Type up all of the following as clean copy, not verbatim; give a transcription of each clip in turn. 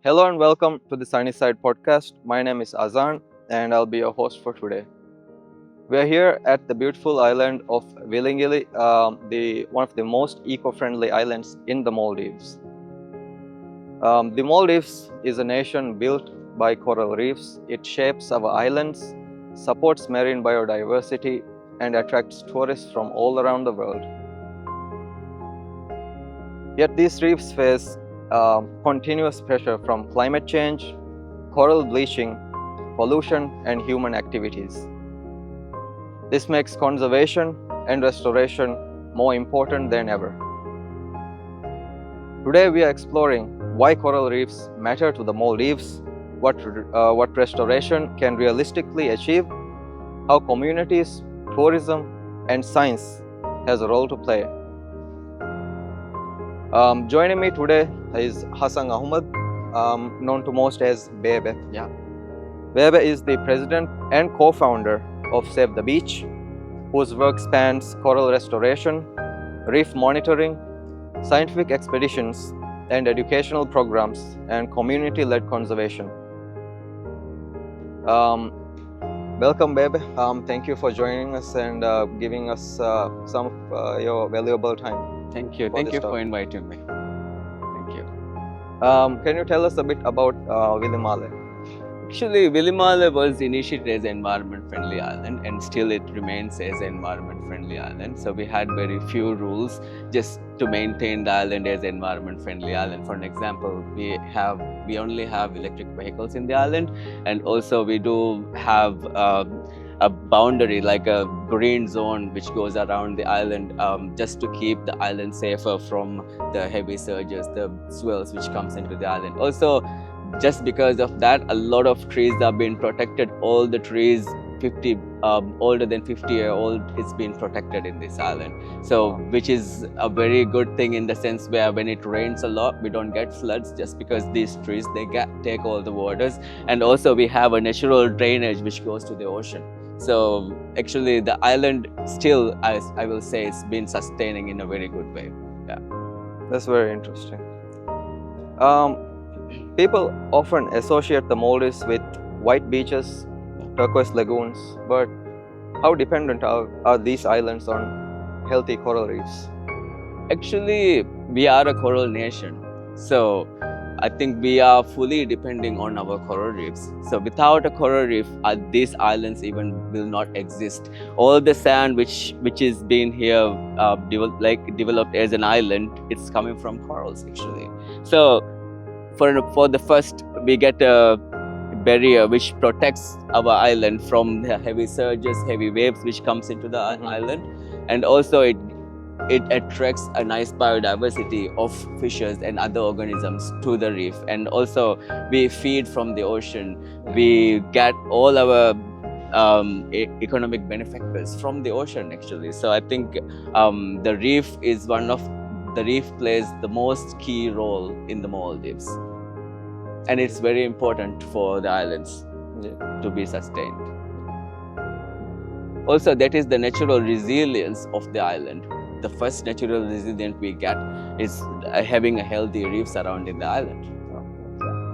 Hello and welcome to the Sunnyside podcast. My name is Azan and I'll be your host for today. We are here at the beautiful island of Willingili, one of the most eco-friendly islands in the Maldives. The Maldives is a nation built by coral reefs. It shapes our islands, supports marine biodiversity, and attracts tourists from all around the world. Yet these reefs face continuous pressure from climate change, coral bleaching, pollution, and human activities. This makes conservation and restoration more important than ever. Today we are exploring why coral reefs matter to the Maldives, what restoration can realistically achieve, how communities, tourism, and science has a role to play. Joining me today is Hassan Ahmed, known to most as Beybe. Beybe is the president and co-founder of Save the Beach, whose work spans coral restoration, reef monitoring, scientific expeditions, and educational programs and community-led conservation. Welcome, Beybe. Thank you for joining us and giving us some of your valuable time. Thank you. Thank you for inviting me. Thank you. Can you tell us a bit about Willimale? Actually, Willimale was initiated as an environment-friendly island, and still it remains as an environment-friendly island. So we had very few rules just to maintain the island as an environment-friendly island. For an example, we only have electric vehicles in the island, and also we do have a boundary, like a green zone, which goes around the island, just to keep the island safer from the heavy surges, the swells which comes into the island. Also, just because of that, a lot of trees are being protected. All the trees older than 50-year-old is being protected in this island. So, which is a very good thing in the sense where when it rains a lot, we don't get floods just because these trees, take all the waters. And also we have a natural drainage which goes to the ocean. So actually the island still, I will say, it's been sustaining in a very good way. Yeah. That's very interesting. People often associate the Maldives with white beaches, turquoise lagoons, but how dependent are these islands on healthy coral reefs? Actually, we are a coral nation. So I think we are fully depending on our coral reefs. So without a coral reef, these islands even will not exist. All the sand which is being here developed as an island, it's coming from corals actually. So for the first, we get a barrier which protects our island from the heavy surges, heavy waves which comes into the island, and also it attracts a nice biodiversity of fishes and other organisms to the reef. And also we feed from the ocean. We get all our economic benefactors from the ocean actually. So I think the reef plays the most key role in the Maldives, and it's very important for the islands to be sustained. Also, that is the natural resilience of the island. The first natural resilience we get is having a healthy reef surrounding the island.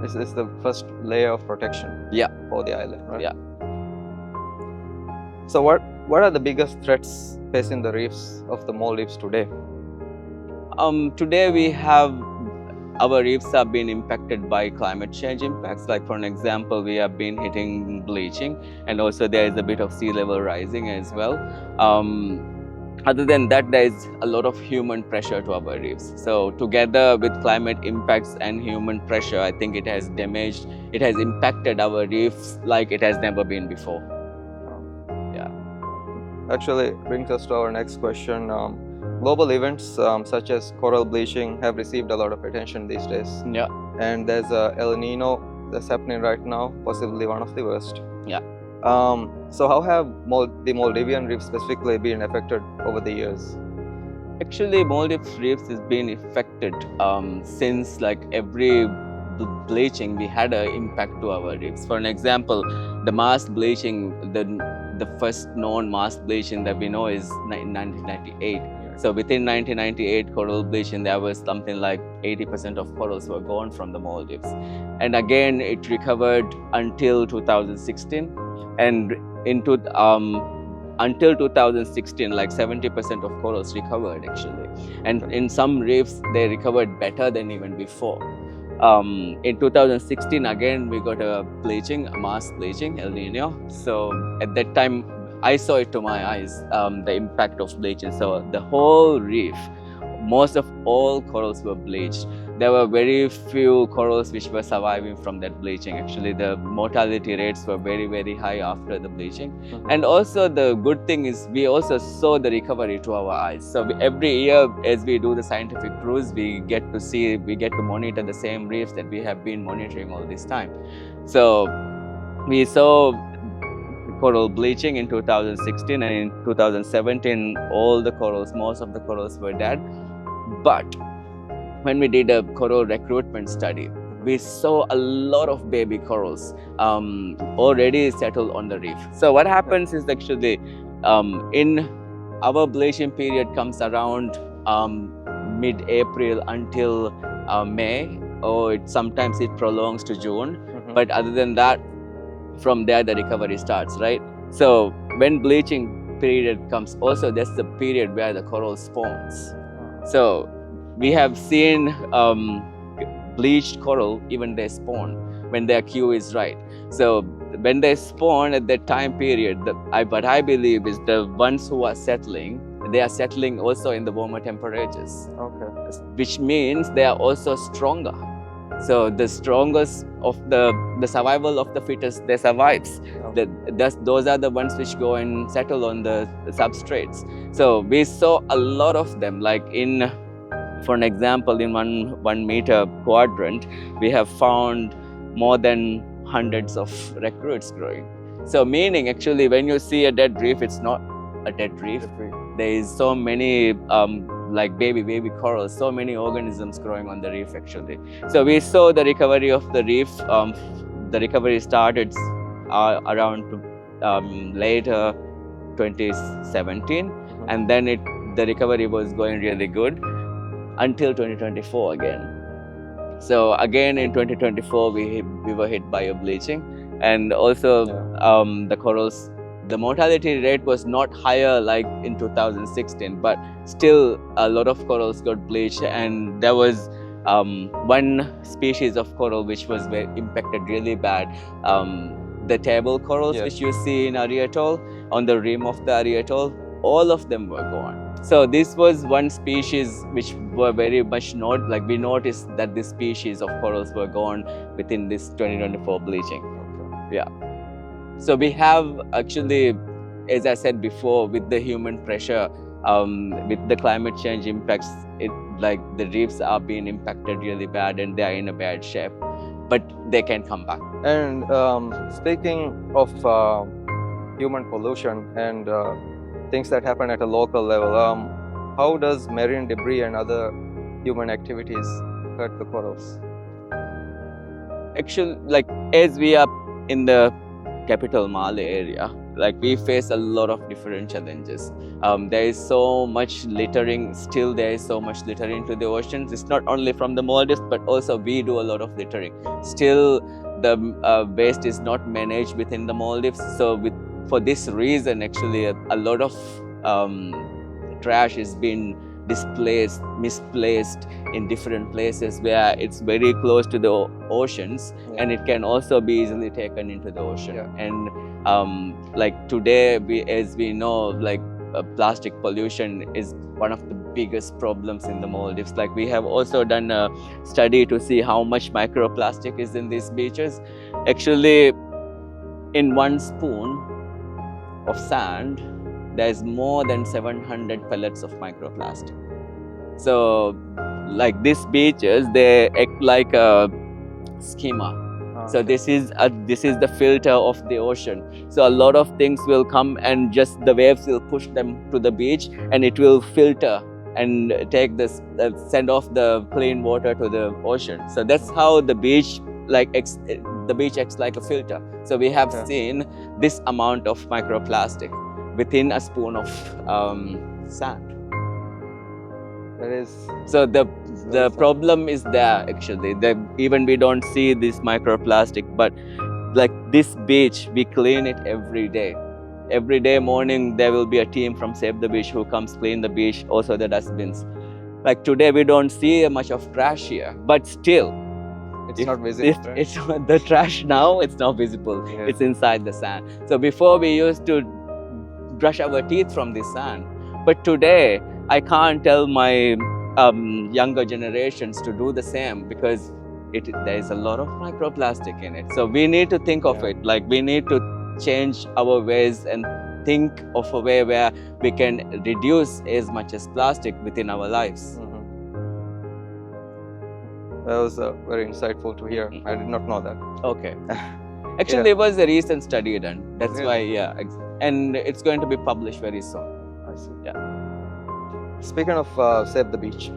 This is the first layer of protection for the island, right? Yeah. So what are the biggest threats facing the reefs of the Maldives today? Today we have our reefs have been impacted by climate change impacts. Like for an example, we have been hitting bleaching, and also there is a bit of sea level rising as well. Other than that, there is a lot of human pressure to our reefs. So together with climate impacts and human pressure, I think it has impacted our reefs like it has never been before. Yeah. Actually brings us to our next question. Global events such as coral bleaching have received a lot of attention these days. Yeah. And there's a El Nino that's happening right now, possibly one of the worst. Yeah. So how have the Maldivian reef specifically been affected over the years? Actually, Maldives reefs has been affected since like every bleaching we had an impact to our reefs. For an example, the mass bleaching, the first known mass bleaching that we know is 1998. So within 1998 coral bleaching, there was something like 80% of corals were gone from the Maldives, and again it recovered until 2016, and into until 2016 like 70% of corals recovered actually, and in some reefs they recovered better than even before. In 2016 again we got a mass bleaching, El Nino. So at that time I saw it to my eyes, the impact of bleaching. So the whole reef, most of all corals were bleached. There were very few corals which were surviving from that bleaching. Actually, the mortality rates were very, very high after the bleaching. And also the good thing is we also saw the recovery to our eyes. So every year as we do the scientific cruise, we get to monitor the same reefs that we have been monitoring all this time. So we saw coral bleaching in 2016, and in 2017 most of the corals were dead. But when we did a coral recruitment study, we saw a lot of baby corals already settled on the reef. So what happens is actually in our bleaching period comes around mid-April until May, or sometimes it prolongs to June. But other than that, from there the recovery starts, right? So when bleaching period comes, also that's the period where the coral spawns. So we have seen bleached coral even they spawn when their Q is right. So when they spawn at that time period, what I believe is the ones who are settling, they are settling also in the warmer temperatures. Okay. Which means they are also stronger. So the strongest of the survival of the fittest, they survives. Okay. Those are the ones which go and settle on the substrates. So we saw a lot of them, like for an example, in 1 meter quadrant, we have found more than hundreds of recruits growing. So meaning actually when you see a dead reef, it's not a dead reef. There is so many like baby corals, so many organisms growing on the reef actually. So we saw the recovery of the reef. The recovery started around later 2017, and then the recovery was going really good until 2024 again. So again in 2024 we were hit by a bleaching, and also the corals, the mortality rate was not higher like in 2016, but still a lot of corals got bleached. And there was one species of coral which was impacted really bad, the table corals, which you see in Ari Atoll, on the rim of the Ari Atoll, all of them were gone. So this was one species which were very much we noticed that this species of corals were gone within this 2024 bleaching. Okay. Yeah. So we have actually, as I said before, with the human pressure, with the climate change impacts, the reefs are being impacted really bad and they are in a bad shape, but they can come back. And speaking of human pollution and things that happen at a local level, how does marine debris and other human activities hurt the corals? Actually, as we are in the capital Male area, we face a lot of different challenges. There is so much littering, still there is so much littering to the oceans. It's not only from the Maldives, but also we do a lot of littering. Still the waste is not managed within the Maldives. So for this reason, actually a lot of trash is being misplaced in different places where it's very close to the oceans, and it can also be easily taken into the ocean. And today, as we know, plastic pollution is one of the biggest problems in the Maldives. We have also done a study to see how much microplastic is in these beaches. Actually, in 1 spoon of sand, there's more than 700 pellets of microplastic. So these beaches, they act like a schema. So this is the filter of the ocean. So a lot of things will come and just the waves will push them to the beach, and it will filter and take this send off the clean water to the ocean. So that's how the beach the beach acts like a filter. So we have seen this amount of microplastic within a spoon of sand. That is. So the problem is there actually. Even we don't see this microplastic, but like this beach, we clean it every day. Every day morning, there will be a team from Save the Beach who comes clean the beach, also the dustbins. Like today, we don't see much of trash here, but still, it's not visible. It's the trash now. It's not visible. Yeah. It's inside the sand. So before we used to brush our teeth from the sand, but today I can't tell my younger generations to do the same because there is a lot of microplastic in it. So we need to think of it like we need to change our ways and think of a way where we can reduce as much as plastic within our lives. That was very insightful to hear. I did not know that. Okay. Actually, there was a recent study done. That's why, and it's going to be published very soon. I see. Yeah. Speaking of Save the Beach,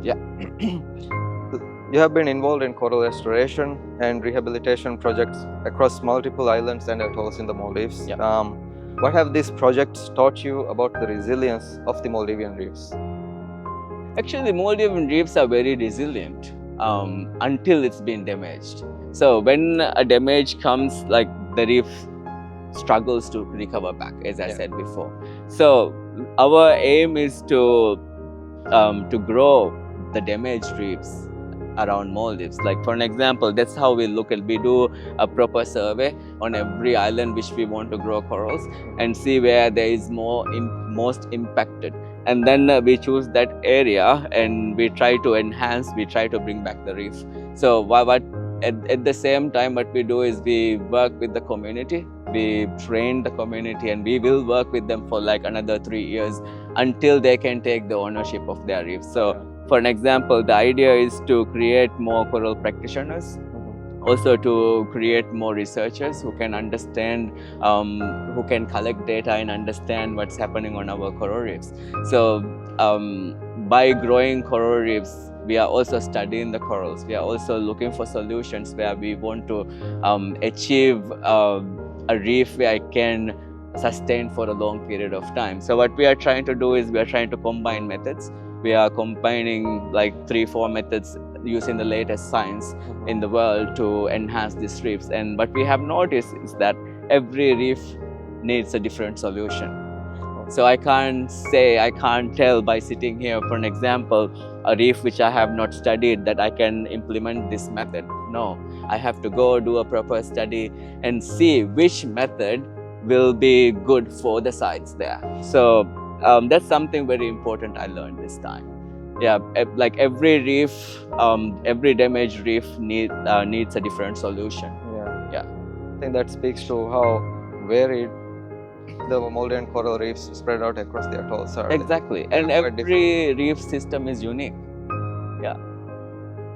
you have been involved in coral restoration and rehabilitation projects across multiple islands and atolls in the Maldives. Yeah. What have these projects taught you about the resilience of the Maldivian reefs? Actually, Maldivian reefs are very resilient until it's been damaged. So when a damage comes, like the reef struggles to recover back, as I said before. So our aim is to grow the damaged reefs around Maldives. Like for an example, that's how we look at. We do a proper survey on every island which we want to grow corals and see where there is most impacted. And then we choose that area and we try to enhance, we try to bring back the reef. So at the same time, what we do is we work with the community, we train the community, and we will work with them for like another 3 years until they can take the ownership of their reefs. So for an example, the idea is to create more coral practitioners, also to create more researchers who can understand, who can collect data and understand what's happening on our coral reefs. So by growing coral reefs, we are also studying the corals. We are also looking for solutions where we want to achieve a reef where it can sustain for a long period of time. So what we are trying to do is we are trying to combine methods. We are combining like 3-4 methods using the latest science in the world to enhance these reefs. And what we have noticed is that every reef needs a different solution. So I can't tell by sitting here, for an example, a reef which I have not studied that I can implement this method. No, I have to go do a proper study and see which method will be good for the sites there. So that's something very important I learned this time. Yeah, like every reef, every damaged reef needs a different solution. Yeah. I think that speaks to how varied the Maldivian coral reefs spread out across the atolls are. Exactly, and every reef system is unique. Yeah,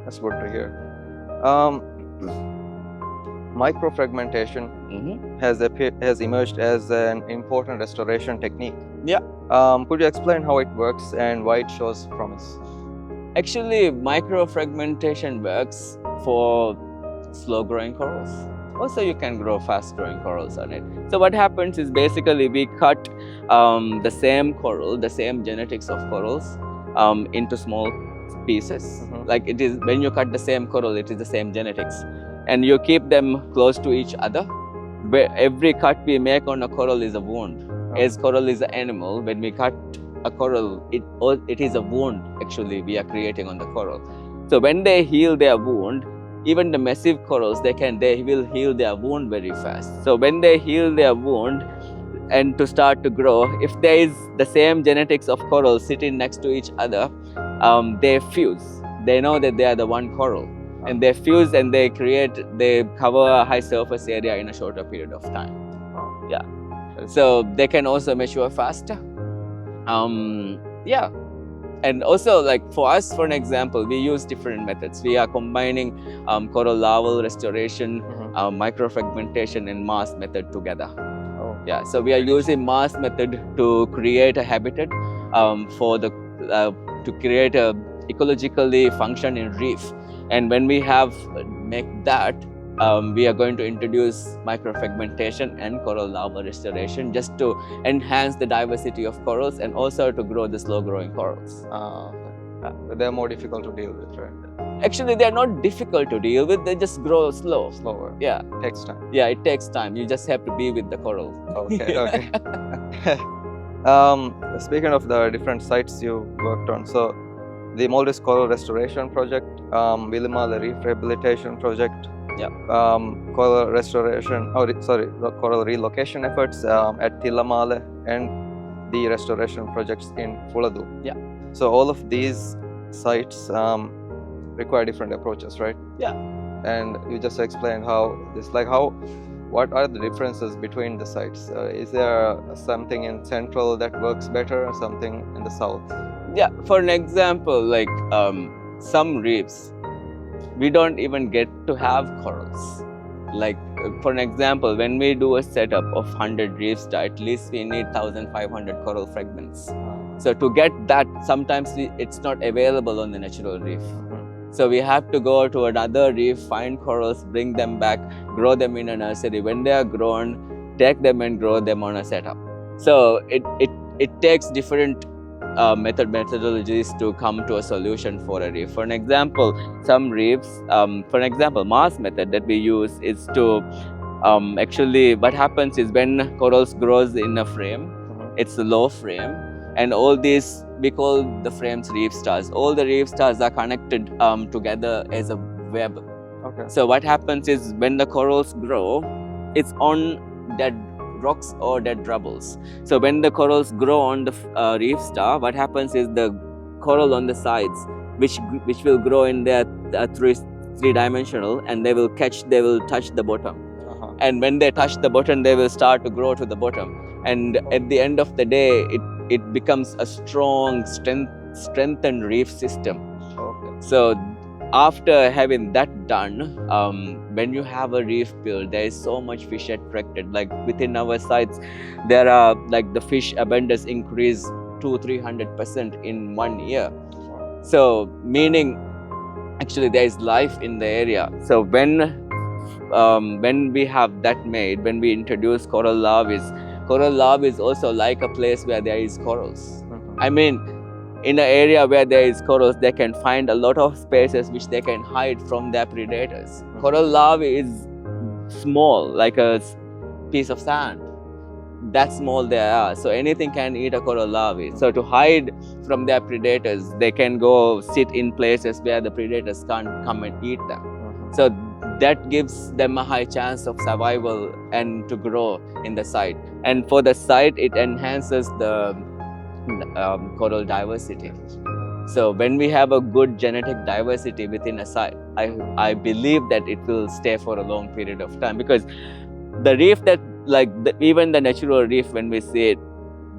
that's good to hear. Microfragmentation has emerged as an important restoration technique. Yeah. Could you explain how it works and why it shows promise? Actually, microfragmentation works for slow-growing corals. Also, you can grow fast-growing corals on it. So what happens is basically we cut the same coral, the same genetics of corals into small pieces. Like it is when you cut the same coral, it is the same genetics. And you keep them close to each other. Every cut we make on a coral is a wound. As coral is an animal, when we cut a coral, it is a wound actually we are creating on the coral. So when they heal their wound, even the massive corals, they will heal their wound very fast. So when they heal their wound and to start to grow, if there is the same genetics of corals sitting next to each other, they fuse. They know that they are the one coral. And they fuse and they cover a high surface area in a shorter period of time. Yeah. So they can also mature faster. Yeah. And also, like for us, for an example, we use different methods. We are combining coral larval restoration, microfragmentation, and mass method together. Yeah. So we are using mass method to create a habitat for the to create a ecologically functioning reef. And when we have make that, we are going to introduce microfragmentation and coral larva restoration just to enhance the diversity of corals and also to grow the slow growing corals. They're more difficult to deal with, right? Actually, they're not difficult to deal with, they just grow Slower. Yeah. Takes time. Yeah, it takes time. You just have to be with the coral. Okay, okay. Speaking of the different sites you worked on, so the Maldives Coral Restoration Project, Vilimale Reef Rehabilitation Project, Yeah. Coral Restoration, Coral Relocation Efforts at Tilamale, and the restoration projects in Fuladu. Yeah. So all of these sites require different approaches, right? Yeah. And you just explained what are the differences between the sites? Is there something in central that works better or something in the south? Yeah, for an example, like some reefs, we don't even get to have corals. Like for an example, when we do a setup of 100 reefs, at least we need 1,500 coral fragments. So to get that, sometimes it's not available on the natural reef. So we have to go to another reef, find corals, bring them back, grow them in a nursery. When they are grown, take them and grow them on a setup. So it takes different methodologies to come to a solution for a reef. For an example, some reefs, Mars method that we use is to actually what happens is when corals grows in a frame, it's a low frame, and all these we call the frames reef stars. All the reef stars are connected together as a web. Okay. So what happens is when the corals grow, it's on dead rocks or dead rubbles. So when the corals grow on the reef star, what happens is the coral on the sides, which will grow in their three-dimensional, and they will touch the bottom. And when they touch the bottom, they will start to grow to the bottom. And at the end of the day, it becomes a strong, strengthened reef system. Okay. So after having that done, when you have a reef built, there is so much fish attracted. Like within our sites, there are like the fish abundance increase 200-300% in 1 year. So meaning actually there is life in the area. So when we have that made, when we introduce coral larvae is also like a place where there is corals. I mean, in an area where there is corals, they can find a lot of spaces which they can hide from their predators. Coral larvae is small, like a piece of sand. That small they are. So anything can eat a coral larvae. So to hide from their predators, they can go sit in places where the predators can't come and eat them. So that gives them a high chance of survival and to grow in the site. And for the site, it enhances the coral diversity. So when we have a good genetic diversity within a site, I believe that it will stay for a long period of time, because the reef that even the natural reef, when we see it,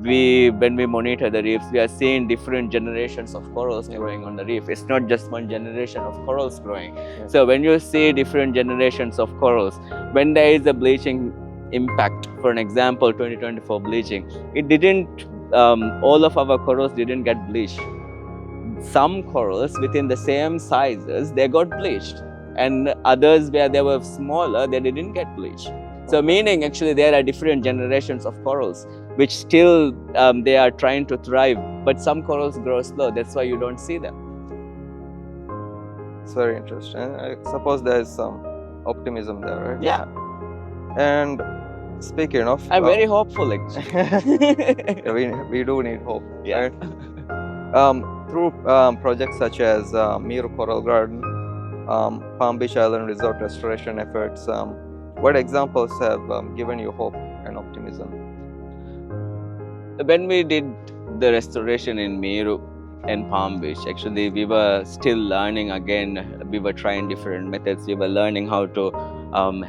when we monitor the reefs, we are seeing different generations of corals growing on the reef. It's not just one generation of corals growing. So when you see different generations of corals, when there is a bleaching impact, for an example 2024 bleaching, it didn't all of our corals didn't get bleached. Some corals within the same sizes, they got bleached, and others where they were smaller, they didn't get bleached. So meaning actually there are different generations of corals which still they are trying to thrive, but some corals grow slow. That's why you don't see them. It's very interesting. I suppose there is some optimism there, right? Yeah. And speaking of, I'm very hopeful actually. we do need hope. Yeah. Right? Through projects such as Miru Coral Garden, Palm Beach Island Resort restoration efforts, what examples have given you hope and optimism? When we did the restoration in Miru and Palm Beach, actually we were still learning again. We were trying different methods. We were learning how to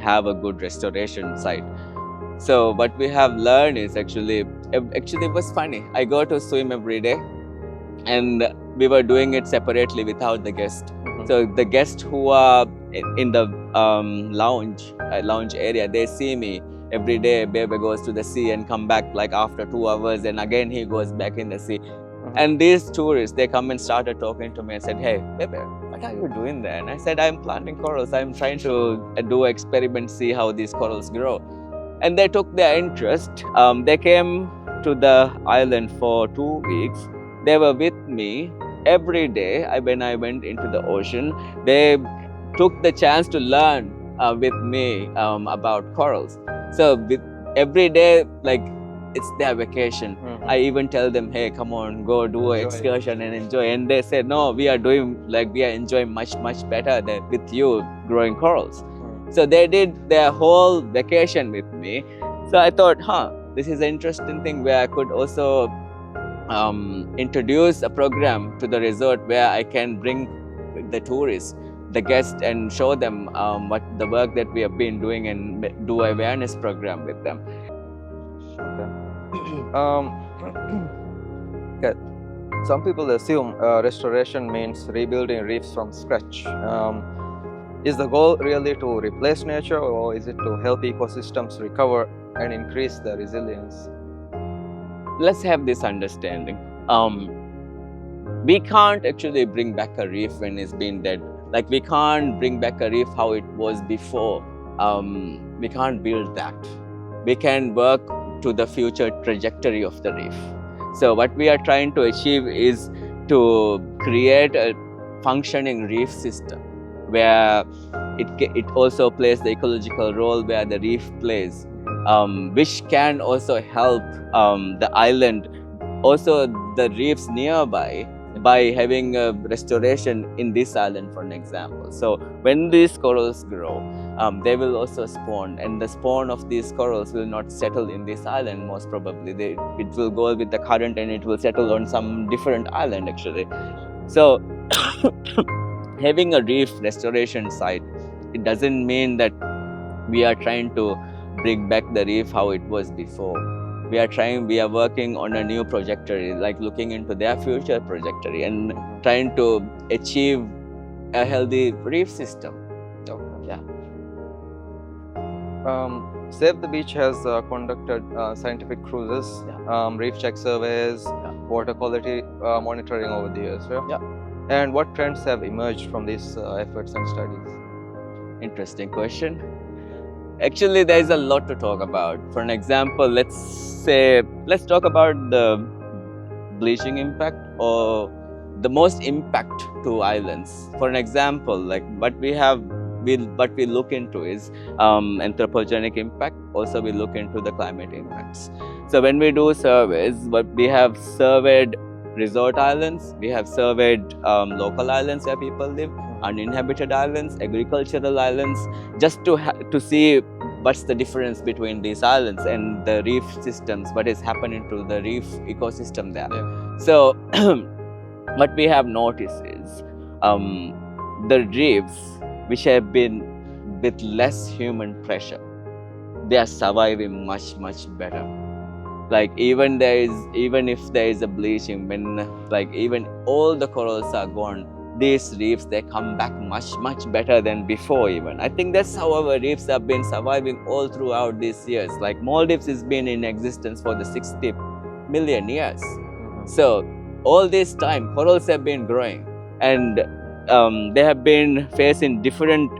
have a good restoration site. So what we have learned is actually it was funny. I go to swim every day, and we were doing it separately without the guest. So the guests who are in the lounge area, they see me every day. Beybe goes to the sea and come back like after 2 hours, and again he goes back in the sea. And these tourists, they come and started talking to me and said, "Hey, Beybe, what are you doing there?" And I said, "I'm planting corals. I'm trying to do experiments, see how these corals grow." And they took their interest. They came to the island for 2 weeks. They were with me every day. When I went into the ocean, they took the chance to learn with me about corals. So with every day, like, it's their vacation. I even tell them, "Hey, come on, go do an Enjoy. excursion and enjoy." And they said, "No, we are enjoying much better than with you growing corals." So they did their whole vacation with me. So I thought, this is an interesting thing where I could also introduce a program to the resort where I can bring the tourists, the guests, and show them what the work that we have been doing and do awareness program with them. Okay. Some people assume restoration means rebuilding reefs from scratch. Is the goal really to replace nature, or is it to help ecosystems recover and increase their resilience? Let's have this understanding. We can't actually bring back a reef when it's been dead. Like, we can't bring back a reef how it was before. We can't build that. We can work to the future trajectory of the reef. So what we are trying to achieve is to create a functioning reef system where it also plays the ecological role where the reef plays, which can also help the island, also the reefs nearby, by having a restoration in this island, for an example. So when these corals grow, they will also spawn, and the spawn of these corals will not settle in this island. Most probably it will go with the current and it will settle on some different island actually. So having a reef restoration site, it doesn't mean that we are trying to bring back the reef how it was before. We are working on a new trajectory, like looking into their future trajectory and trying to achieve a healthy reef system. Okay. Yeah. Save the Beach has conducted scientific cruises, reef check surveys, water quality monitoring over the years. Yeah. And what trends have emerged from these efforts and studies? Interesting question. Actually, there is a lot to talk about. For an example, let's talk about the bleaching impact, or the most impact to islands. For an example, like what we look into is anthropogenic impact. Also, we look into the climate impacts. So when we do surveys, what we have surveyed resort islands, we have surveyed local islands where people live, uninhabited islands, agricultural islands, just to see what's the difference between these islands and the reef systems, what is happening to the reef ecosystem there. So what we have noticed is the reefs which have been with less human pressure, they are surviving much better. Like, even if there is a bleaching, when even all the corals are gone, these reefs, they come back much better than before even. I think that's how our reefs have been surviving all throughout these years. Like, Maldives has been in existence for the 60 million years. So all this time, corals have been growing, and they have been facing different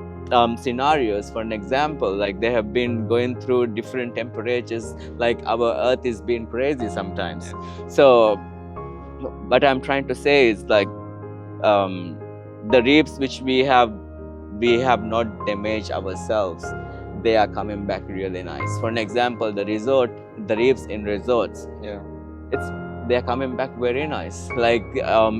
scenarios. For an example, like, they have been going through different temperatures. Like, our earth is being crazy sometimes. So what I'm trying to say is, like, the reefs which we have not damaged ourselves, they are coming back really nice. For an example, the reefs in resorts, they are coming back very nice. Like,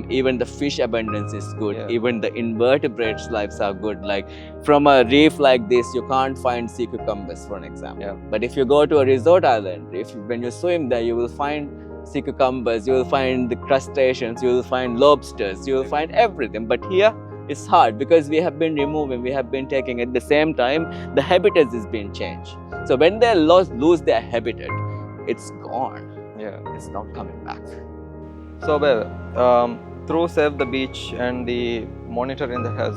even the fish abundance is good. Even the invertebrates' lives are good. Like, from a reef like this, you can't find sea cucumbers, for an example. But if you go to a resort island, when you swim there, you will find sea cucumbers, you will find the crustaceans, you will find lobsters, you will find everything. But here, it's hard because we have been removing, we have been taking. At the same time, the habitat is being changed. So when they lose their habitat, it's gone. It's not coming back. So, through Save the Beach and the monitoring that has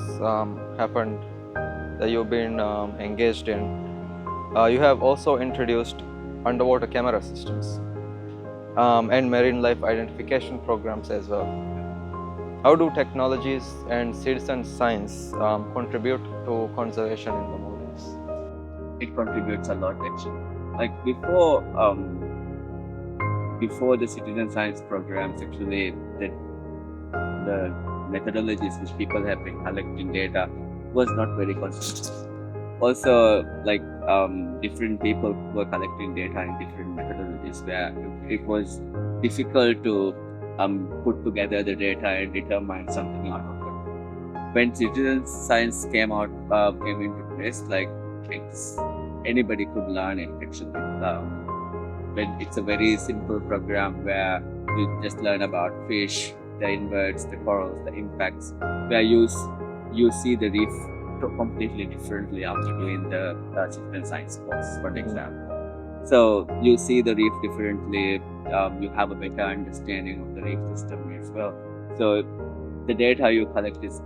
happened, that you've been engaged in, you have also introduced underwater camera systems. and marine life identification programs as well. How do technologies and citizen science contribute to conservation in the Maldives? It contributes a lot actually. Like before the citizen science programs, actually the methodologies which people have been collecting data was not very consistent. Also, like different people were collecting data in different methodologies where it was difficult to put together the data and determine something out of it. When citizen science came into place, like anybody could learn it actually. When it's a very simple program where you just learn about fish, the inverts, the corals, the impacts, where you see the reef completely differently after doing the citizen science course, for example. So you see the reef differently. You have a better understanding of the reef system as well. So the data you collect is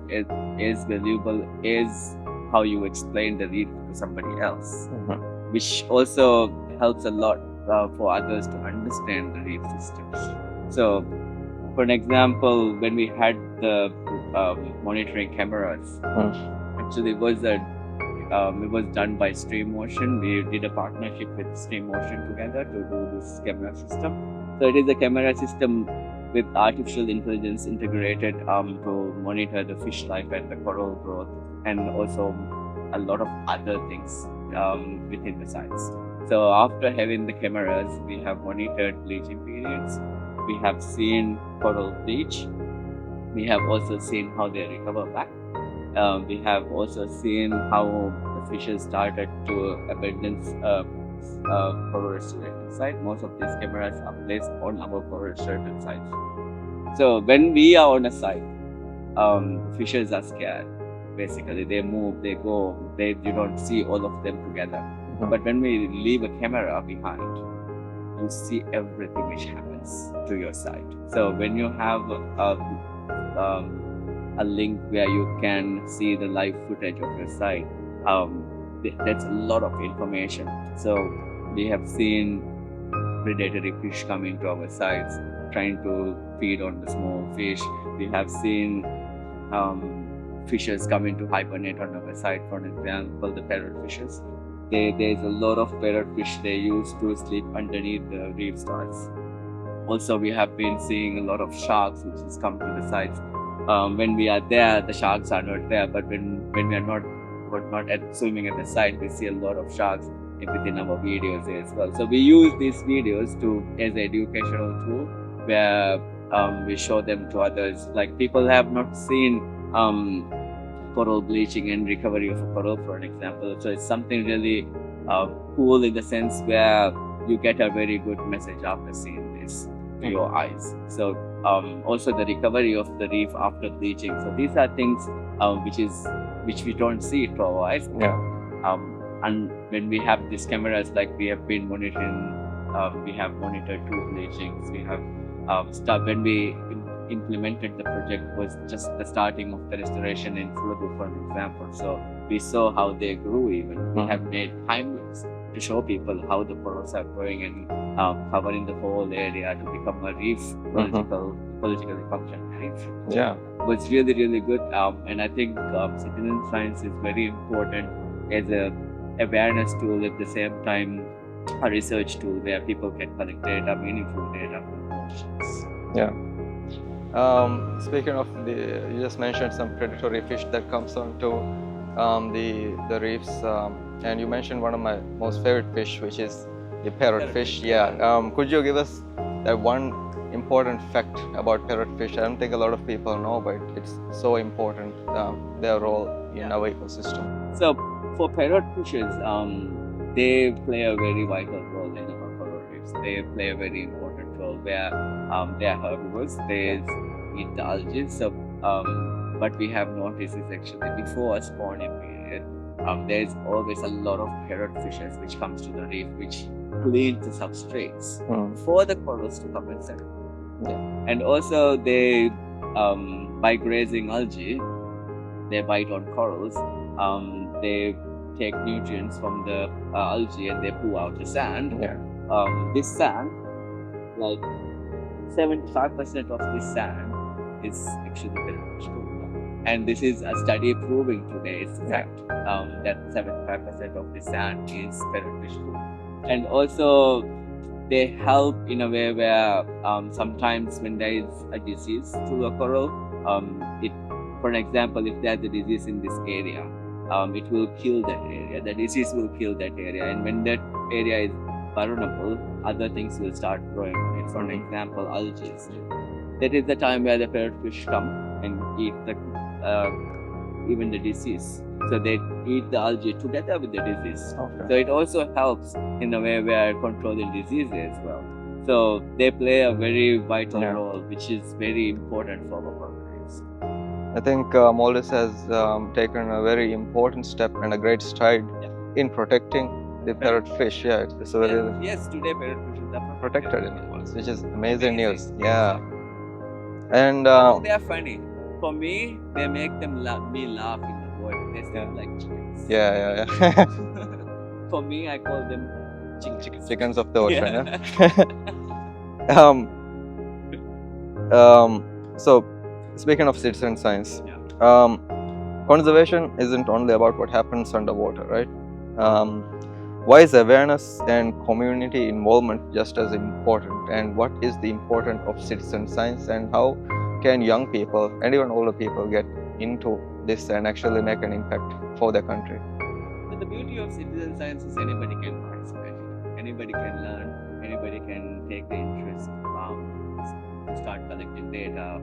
valuable as how you explain the reef to somebody else, which also helps a lot for others to understand the reef systems. So, for an example, when we had the monitoring cameras, actually it was done by Stream Motion. We did a partnership with Stream Motion together to do this camera system. So it is a camera system with artificial intelligence integrated to monitor the fish life and the coral growth, and also a lot of other things within the sites. So after having the cameras, we have monitored bleaching periods. We have seen coral bleach. We have also seen how they recover back. We have also seen how the fishes started to abandon coral restoration site. Most of these cameras are placed on our coral restoration sites. So when we are on a site, fishes are scared. Basically, they move, they go, you don't see all of them together. But when we leave a camera behind, you see everything which happens to your site. So when you have a link where you can see the live footage of your site, that's a lot of information. So we have seen predatory fish coming to our sites, trying to feed on the small fish. We have seen fishes coming to hibernate on our site. For example, the parrot fishes. There's a lot of parrotfish they use to sleep underneath the reef stars. Also, we have been seeing a lot of sharks which has come to the sites. When we are there, the sharks are not there, but when we are not swimming at the site, we see a lot of sharks within our videos as well. So we use these videos as an educational tool where we show them to others. Like people have not seen coral bleaching and recovery of a coral, for an example. So it's something really cool in the sense where you get a very good message after seeing this to your eyes. So also the recovery of the reef after bleaching. So these are things which we don't see to our eyes. And when we have these cameras, like we have been monitoring, we have monitored two bleachings. We have when we implemented the project was just the starting of the restoration in Sulabu, for example. So we saw how they grew even. We have made timelapse to show people how the corals are growing and covering the whole area to become a reef, politically functional reef. Yeah. It was really, really good. And I think citizen science is very important as a awareness tool, at the same time a research tool where people can collect data, meaningful data from oceans. Yeah. Speaking of you just mentioned some predatory fish that comes onto the reefs, and you mentioned one of my most favorite fish, which is the parrotfish. Yeah. Could you give us that one important fact about parrotfish? I don't think a lot of people know, but it's so important, their role in our ecosystem. So for parrotfishes, they play a very vital role in our coral reefs. They play a very important role where they are herbivores. They eat the algae. So what we have noticed is actually before a spawning period, there is always a lot of parrotfishes which comes to the reef, which clean the substrates for the corals to come and settle. And also they, by grazing algae, they bite on corals. They take nutrients from the algae and they poo out the sand. This sand, like 75% of this sand is actually parrotfish food. And this is a study proving today, it's a fact, that 75% of the sand is parrotfish food. And also, they help in a way where sometimes when there is a disease to a coral, for an example, if there's a disease in this area, it will kill that area. The disease will kill that area, and when that area is vulnerable, other things will start growing on it. For an example, algae. That is the time where the parrotfish come and eat the even the disease. So they eat the algae together with the disease. Okay. So it also helps in a way where controlling disease as well. So they play a very vital role, which is very important for our programs. I think Maldives has taken a very important step and a great stride in protecting the parrotfish. Yeah, it's a very yes, today parrotfish are protected in Maldives, which is amazing news. Yeah, Exactly. and They are funny. For me, they make me laugh in the world. They sound like chickens. yeah. For me, I call them Chickens of the ocean. So speaking of citizen science, conservation isn't only about what happens underwater, right? Why is awareness and community involvement just as important? And what is the importance of citizen science? And how can young people and even older people get into this and actually make an impact for their country? But the beauty of citizen science is anybody can participate. Anybody can learn. Anybody can take the interest to start collecting data,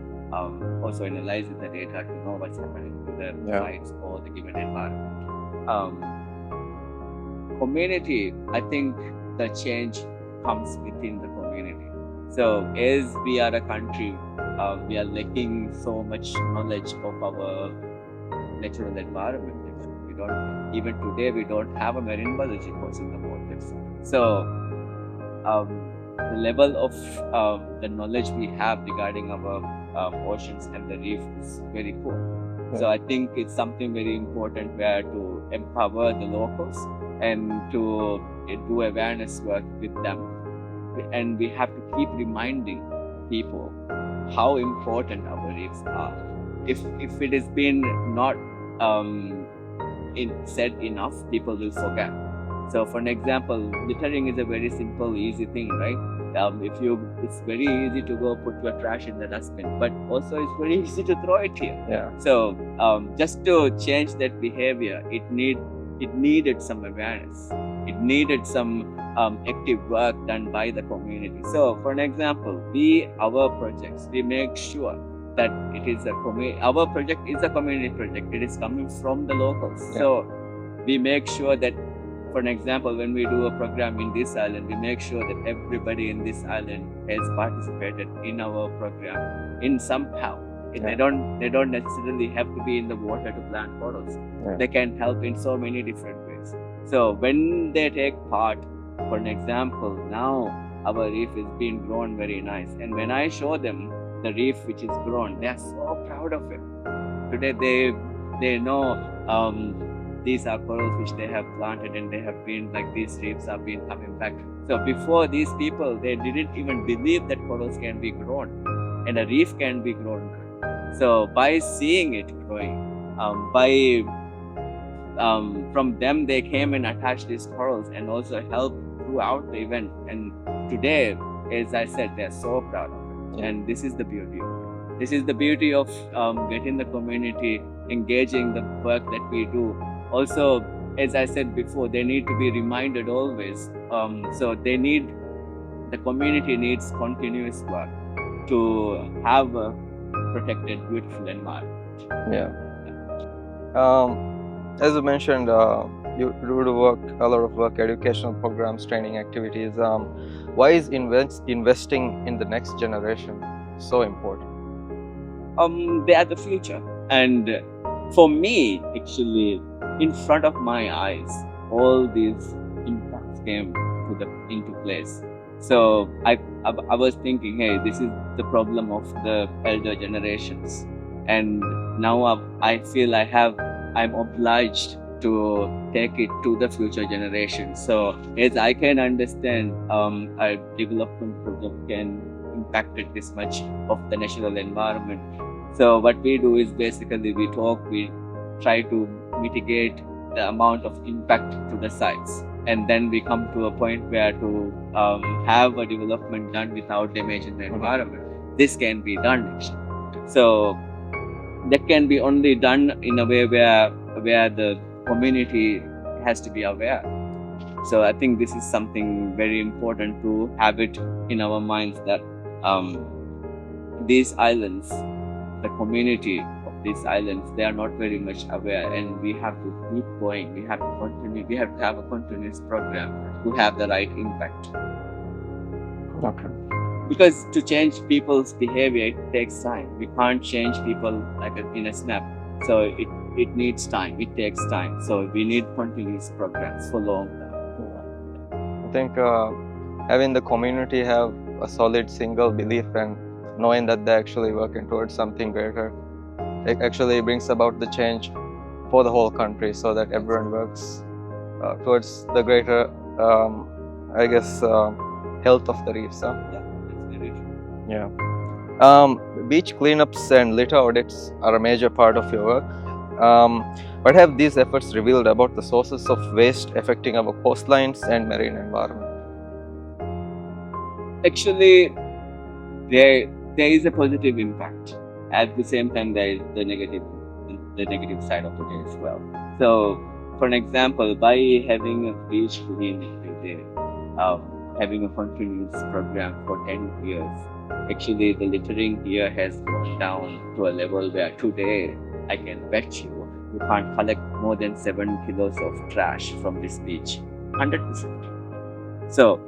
also analyzing the data to know what's happening to the sites or the given environment. Community, I think the change comes within the community. So as we are a country, we are lacking so much knowledge of our natural environment. Even today we don't have a marine biology course in the Maldives. So the level of the knowledge we have regarding our oceans and the reef is very poor. So I think it's something very important where to empower the locals and to do awareness work with them. And we have to keep reminding people how important our reefs are. If it has been not said enough, people will forget. So for an example, littering is a very simple, easy thing, right? It's very easy to go put your trash in the dustbin, but also it's very easy to throw it here. Yeah. So just to change that behavior, it needed some awareness. It needed some active work done by the community. So for an example, our projects, we make sure that it is our project is a community project. It is coming from the locals. Yeah. So we make sure that, for an example, when we do a program in this island, we make sure that everybody in this island has participated in our program in somehow. They don't necessarily have to be in the water to plant corals. They can help in so many different ways. So when they take part, for an example, now our reef is being grown very nice. And when I show them the reef which is grown, they are so proud of it. Today they know these are corals which they have planted, and they have been like these reefs have been coming back. So before these people, they didn't even believe that corals can be grown and a reef can be grown. So by seeing it growing, from them they came and attached these corals and also helped throughout the event. And today, as I said, they're so proud of it. And this is the beauty of it. This is the beauty of getting the community engaging the work that we do. Also, as I said before, they need to be reminded always. So the community needs continuous work to have a protected, beautiful environment. Yeah. As you mentioned, you do a lot of work, educational programs, training activities. Why is investing in the next generation so important? They are the future. And for me, actually, in front of my eyes, all these impacts came into place. So I was thinking, hey, this is the problem of the elder generations, and now I feel I'm obliged to take it to the future generation. So as I can understand, a development project can impact it this much of the natural environment. So what we do is basically we try to mitigate the amount of impact to the sites, and then we come to a point where to have a development done without damaging the environment. This can be done actually. So that can be only done in a way where the community has to be aware. So I think this is something very important to have it in our minds, that these islands, the community of these islands, they are not very much aware, and we have to keep going. We have to continue. We have to have a continuous program to have the right impact. Okay. Because to change people's behavior, it takes time. We can't change people like in a snap. So it needs time. It takes time. So we need continuous programs for long term. I think having the community have a solid single belief and knowing that they're actually working towards something greater, it actually brings about the change for the whole country, so that everyone works towards the greater, health of the reefs. Huh? Yeah, that's very true. Yeah. Beach cleanups and litter audits are a major part of your work. What have these efforts revealed about the sources of waste affecting our coastlines and marine environment? Actually, there is a positive impact. At the same time, there is the negative side of it as well. So, for an example, by having a beach clean every day, having a continuous program for 10 years, actually the littering here has gone down to a level where today, I can bet you can't collect more than 7 kilos of trash from this beach. 100%. So,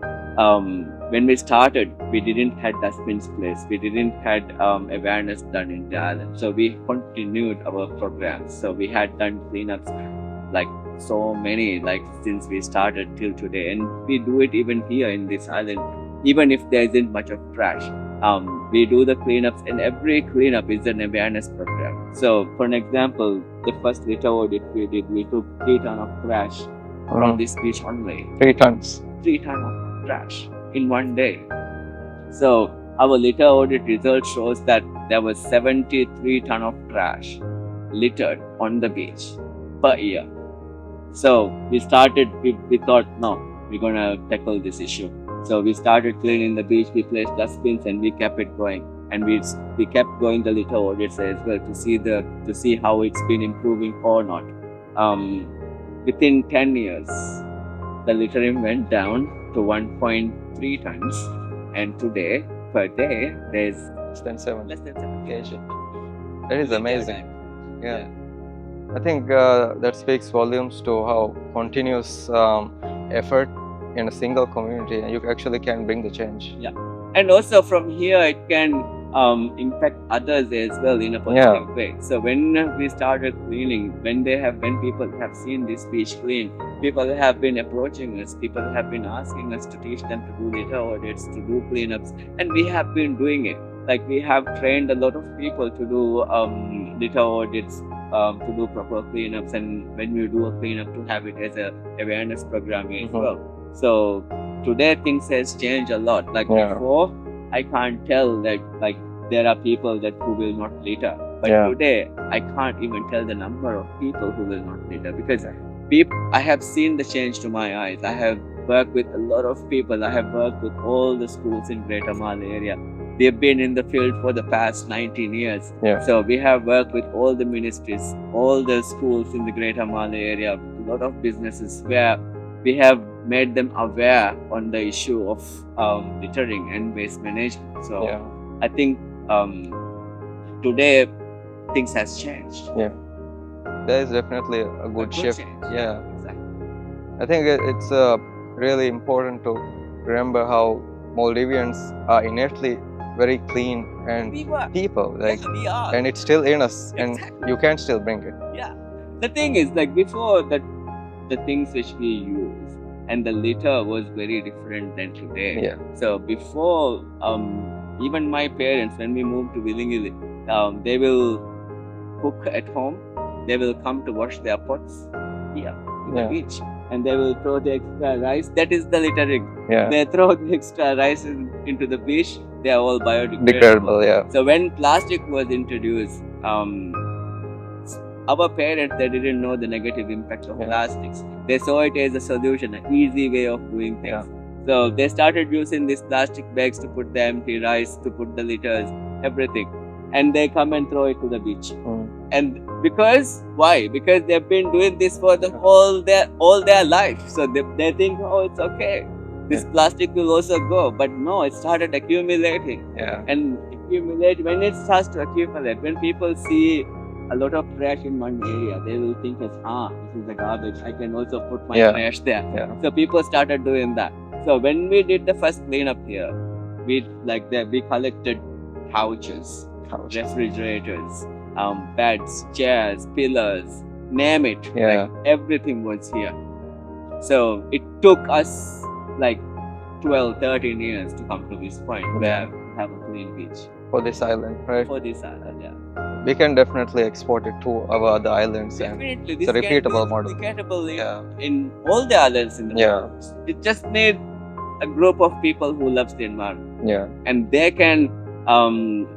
when we started, we didn't had dustbins placed. We didn't had awareness done in the island. So we continued our programs. So we had done cleanups like so many, like since we started till today, and we do it even here in this island, even if there isn't much of trash. We do the cleanups, and every cleanup is an awareness program. So, for an example, the first litter audit we did, we took 3 tons of trash from this beach only. 3 tons. 3 tons of trash in one day. So, our litter audit result shows that there was 73 tons of trash littered on the beach per year. So, we thought, no, we're gonna tackle this issue. So we started cleaning the beach, we placed dustbins, and we kept it going. And we kept going the litter audits as well to see how it's been improving or not. Within 10 years, the littering went down to 1.3 tons, and today per day there's less than 7 kg. That is amazing. Yeah. I think that speaks volumes to how continuous effort in a single community, and you actually can bring the change. Yeah, and also from here it can impact others as well in a positive way. So when we started cleaning, when people have seen this beach clean, people have been approaching us, people have been asking us to teach them to do litter audits, to do cleanups, and we have been doing it. Like we have trained a lot of people to do litter audits, to do proper cleanups, and when we do a cleanup, to have it as a awareness program as well. So today things has changed a lot. Like before, I can't tell that like there are people that who will not litter, but today I can't even tell the number of people who will not litter, because I have seen the change to my eyes. I have worked with a lot of people. I have worked with all the schools in Greater Maldives area. They've been in the field for the past 19 years. So we have worked with all the ministries, all the schools in the Greater Maldives area, a lot of businesses where we have made them aware on the issue of littering and waste management. So I think today things has changed. There is definitely a good shift. Change. Exactly. I think it's really important to remember how Maldivians are innately very clean and people, like, we are. and it's still in us, and you can still bring it. The thing is, like before, that the things which we use and the litter was very different than today. So before, even my parents, when we moved to Willingili, they will cook at home. They will come to wash their pots. here to the Yeah. beach, and they will throw the extra rice. That is the littering. Yeah. They throw the extra rice into the beach. They are all biodegradable. Degradable, yeah. So when plastic was introduced, our parents, they didn't know the negative impact of Yeah. plastics. They saw it as a solution, an easy way of doing things. Yeah. So they started using these plastic bags to put the empty rice, to put the litters, everything, and they come and throw it to the beach. And because why? Because they've been doing this for the all their life. So they think, oh, it's okay. This plastic will also go, but no, it started accumulating. Yeah. And accumulate when it starts to accumulate. When people see a lot of trash in one area, they will think as, this is the garbage. I can also put my trash there. Yeah. So people started doing that. So when we did the first cleanup here, we collected couches, refrigerators, beds, chairs, pillars, name it. Yeah. Like, everything was here. So it took us like 12, 13 years to come to this point where we have a clean beach. For this island, right? For this island, yeah. We can definitely export it to our other islands. Definitely. It's a repeatable model. Replicatable in all the islands in the world. It just needs a group of people who loves the environment. Yeah. And they can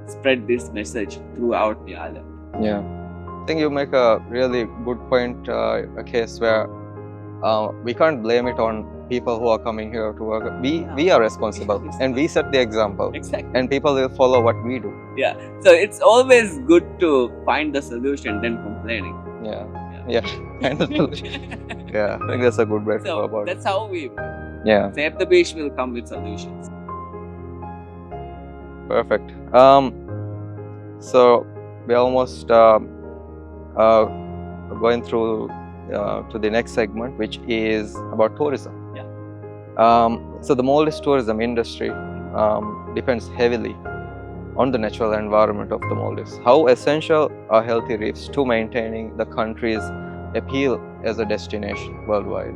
spread this message throughout the island. Yeah. I think you make a really good point, a case where we can't blame it on people who are coming here to work. We are responsible and we set the example. Exactly. And people will follow what we do. Yeah. So it's always good to find the solution than complaining. Yeah. Find the solution. Yeah. I think that's a good way to go about it. That's how we Save the Beach will come with solutions. Perfect. So we're almost going through to the next segment, which is about tourism. So the Maldives tourism industry depends heavily on the natural environment of the Maldives. How essential are healthy reefs to maintaining the country's appeal as a destination worldwide?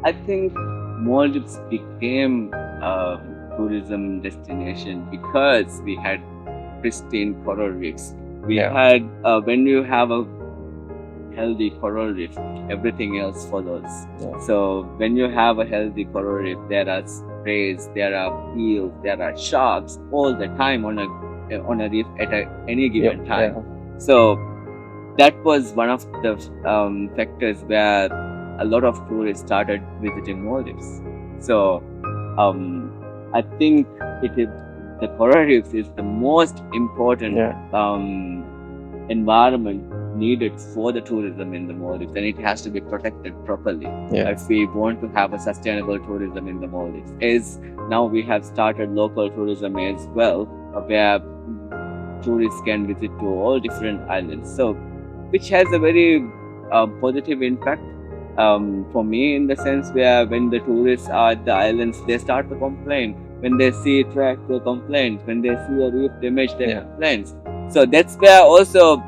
I think Maldives became a tourism destination because we had pristine coral reefs. We had, when you have a healthy coral reef, everything else follows. So when you have a healthy coral reef, there are rays, there are eels, there are sharks all the time on a reef at any given time. So that was one of the factors where a lot of tourists started visiting Maldives. So I think the coral reef is the most important environment needed for the tourism in the Maldives, and it has to be protected properly if we want to have a sustainable tourism in the Maldives. As now we have started local tourism as well, where tourists can visit to all different islands, so which has a very positive impact for me, in the sense where when the tourists are at the islands, they start to complain. When they see trash, they complain. When they see a reef damage, they complain. So that's where also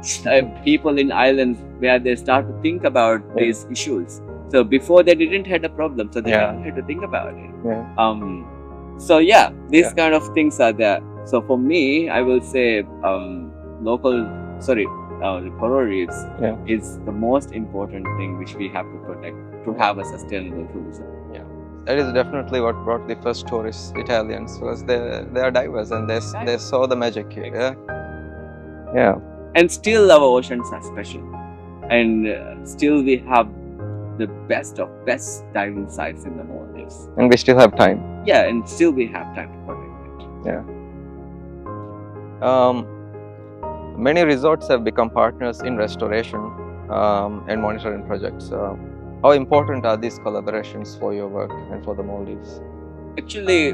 people in islands, where they start to think about these issues. So before they didn't have a problem, so they didn't have to think about it. These kind of things are there. So for me, I will say the coral reefs is the most important thing which we have to protect to have a sustainable tourism. That is definitely what brought the first tourists, Italians, because they are diverse and they saw the magic here. And still our oceans are special, and still we have the best of best diving sites in the Maldives. And we still have time. And still we have time to protect it. Many resorts have become partners in restoration and monitoring projects. How important are these collaborations for your work and for the Maldives? Actually,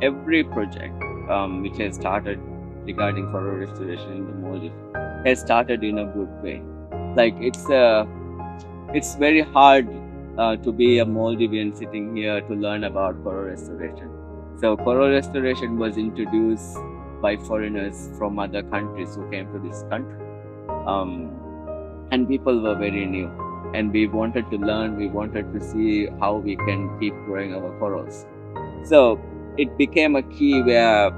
every project which has started regarding coral restoration in the Maldives has started in a good way. Like it's very hard to be a Maldivian sitting here to learn about coral restoration. So coral restoration was introduced by foreigners from other countries who came to this country, and people were very new, and we wanted to learn, we wanted to see how we can keep growing our corals. So it became a key where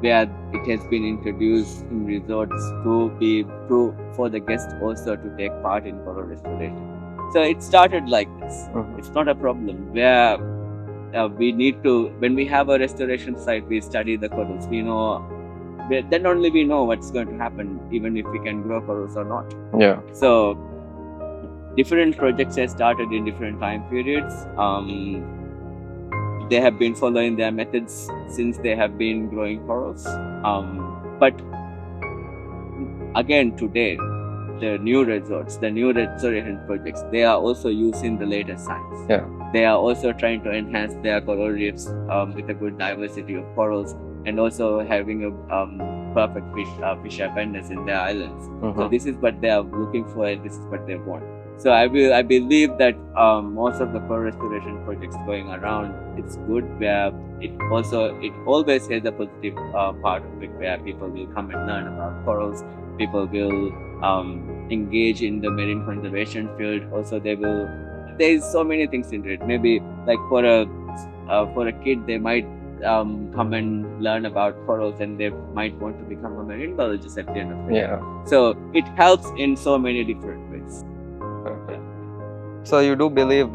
it has been introduced in resorts for the guests also to take part in coral restoration. So it started like this. Mhm. It's not a problem where we need to, when we have a restoration site, we study the corals. We know, then only we know what's going to happen, even if we can grow corals or not. Yeah. So different projects have started in different time periods. They have been following their methods since they have been growing corals. But again, today, the new resorts, the new restoration projects, they are also using the latest science. Yeah. They are also trying to enhance their coral reefs with a good diversity of corals, and also having a perfect fish abundance in their islands. So this is what they are looking for, and this is what they want. So I believe that most of the coral restoration projects going around, it's good, where it always has a positive part of it, where people will come and learn about corals. People will engage in the marine conservation field. Also, there's so many things into it. Maybe like for a kid, they might come and learn about corals, and they might want to become a marine biologist at the end of the day. Yeah. So it helps in so many different ways. Perfect. So you do believe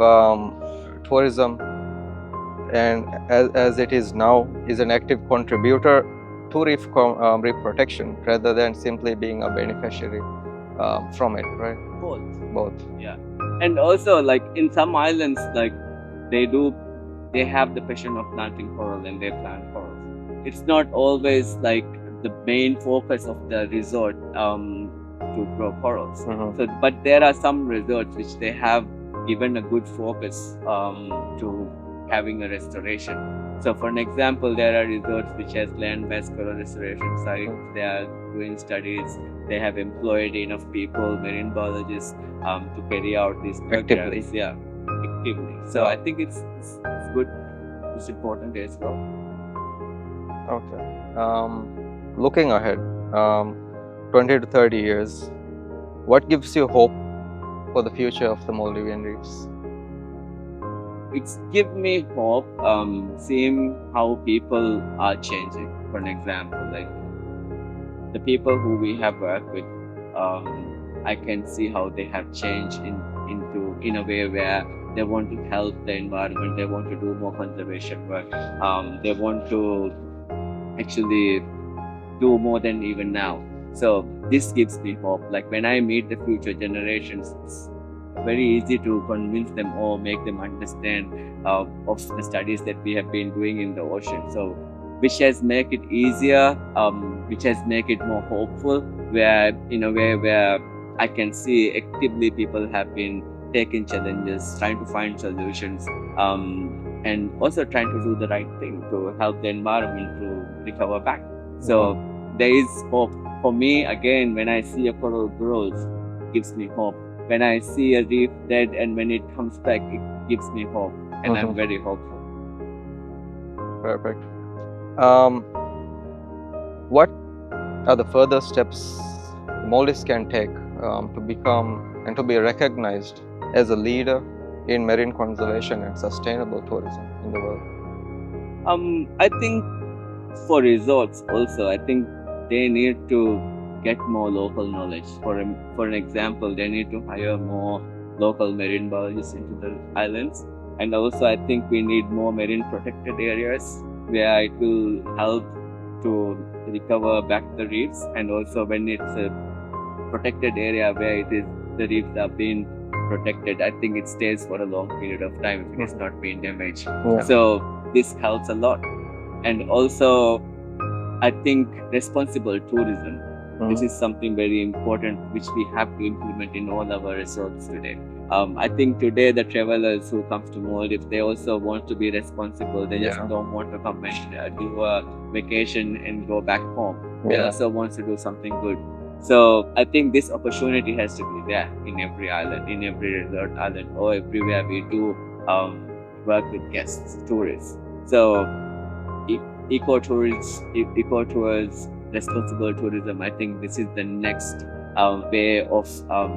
tourism, and as it is now, is an active contributor to reef protection rather than simply being a beneficiary from it, right? Both. Yeah. And also, like in some islands, like they have the passion of planting coral, and they plant corals. It's not always like the main focus of the resort to grow corals. So, but there are some resorts which they have given a good focus to having a restoration. So, for an example, there are resorts which has land-based coral restoration sites. They are doing studies. They have employed enough people, marine biologists, to carry out these programs. Actively. So I think it's good. It's important as well. Okay. Looking ahead, 20 to 30 years, what gives you hope for the future of the Maldivian reefs? It's give me hope, seeing how people are changing. For an example, like the people who we have worked with, I can see how they have changed in a way where they want to help the environment. They want to do more conservation work. They want to actually do more than even now. So this gives me hope. Like when I meet the future generations, it's very easy to convince them or make them understand of the studies that we have been doing in the ocean. So which has make it easier, which has make it more hopeful, where in a way where I can see actively people have been taking challenges, trying to find solutions, and also trying to do the right thing to help the environment to recover back. So there is hope. For me, again, when I see a coral grows, it gives me hope. When I see a reef dead and when it comes back, it gives me hope. And I'm very hopeful. Perfect. What are the further steps Maldives can take to become and to be recognized as a leader in marine conservation and sustainable tourism in the world? I think for resorts also, I think they need to get more local knowledge. For an example, they need to hire more local marine biologists into the islands. And also, I think we need more marine protected areas where it will help to recover back the reefs. And also, when it's a protected area where the reefs are being protected, I think it stays for a long period of time if it is not being damaged. So this helps a lot. And also, I think responsible tourism. This is something very important which we have to implement in all our resorts today. I think today the travelers who come to Maldives, they also want to be responsible. They just don't want to come and do a vacation and go back home. They also want to do something good. So I think this opportunity has to be there in every island, in every resort island, or everywhere we do work with guests, tourists. So eco-tours, responsible tourism, I think this is the next way of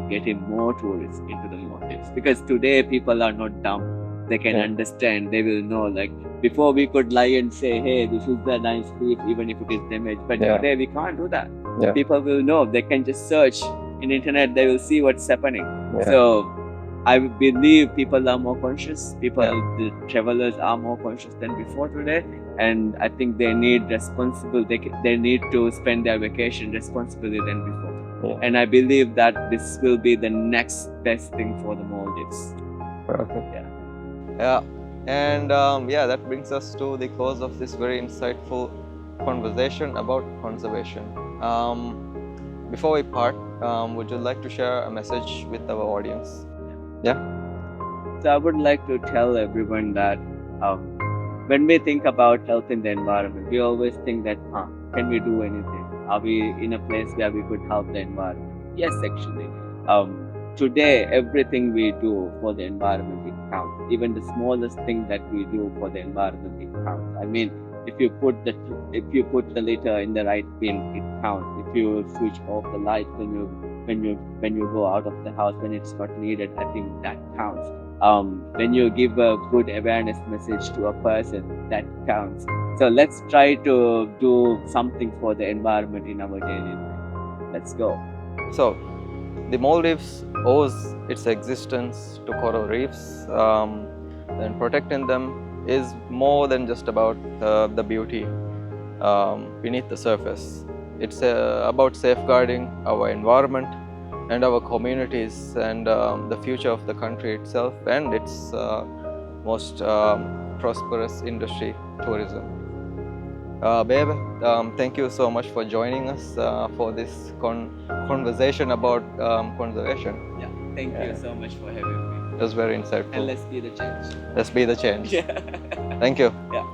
getting more tourists into the Maldives. Because today people are not dumb. They can understand, they will know. Like before we could lie and say, hey, this is the nice reef, even if it is damaged. But today we can't do that. People will know. They can just search in internet, they will see what's happening. So I believe people are more conscious. People, Yeah. the travelers are more conscious than before today, and I think they need responsible. They need to spend their vacation responsibly than before. Yeah. And I believe that this will be the next best thing for the Maldives. Perfect. Yeah. Yeah, and yeah, that brings us to the close of this very insightful conversation about conservation. Before we part, would you like to share a message with our audience? Yeah. So I would like to tell everyone that when we think about health in the environment, we always think that, can we do anything? Are we in a place where we could help the environment? Yes, actually. Today, everything we do for the environment, it counts. Even the smallest thing that we do for the environment, it counts. I mean, if you put the litter in the right bin, it counts. If you switch off the light when you go out of the house when it's not needed, I think that counts. When you give a good awareness message to a person, that counts. So let's try to do something for the environment in our daily life. Let's go. So, the Maldives owes its existence to coral reefs, and protecting them is more than just about the beauty beneath the surface. It's about safeguarding our environment and our communities and the future of the country itself and its most prosperous industry, tourism. Beybe, thank you so much for joining us for this conversation about conservation. Yeah. Thank you so much for having me. It was very insightful. And let's be the change. Let's be the change. Yeah. Thank you. Yeah.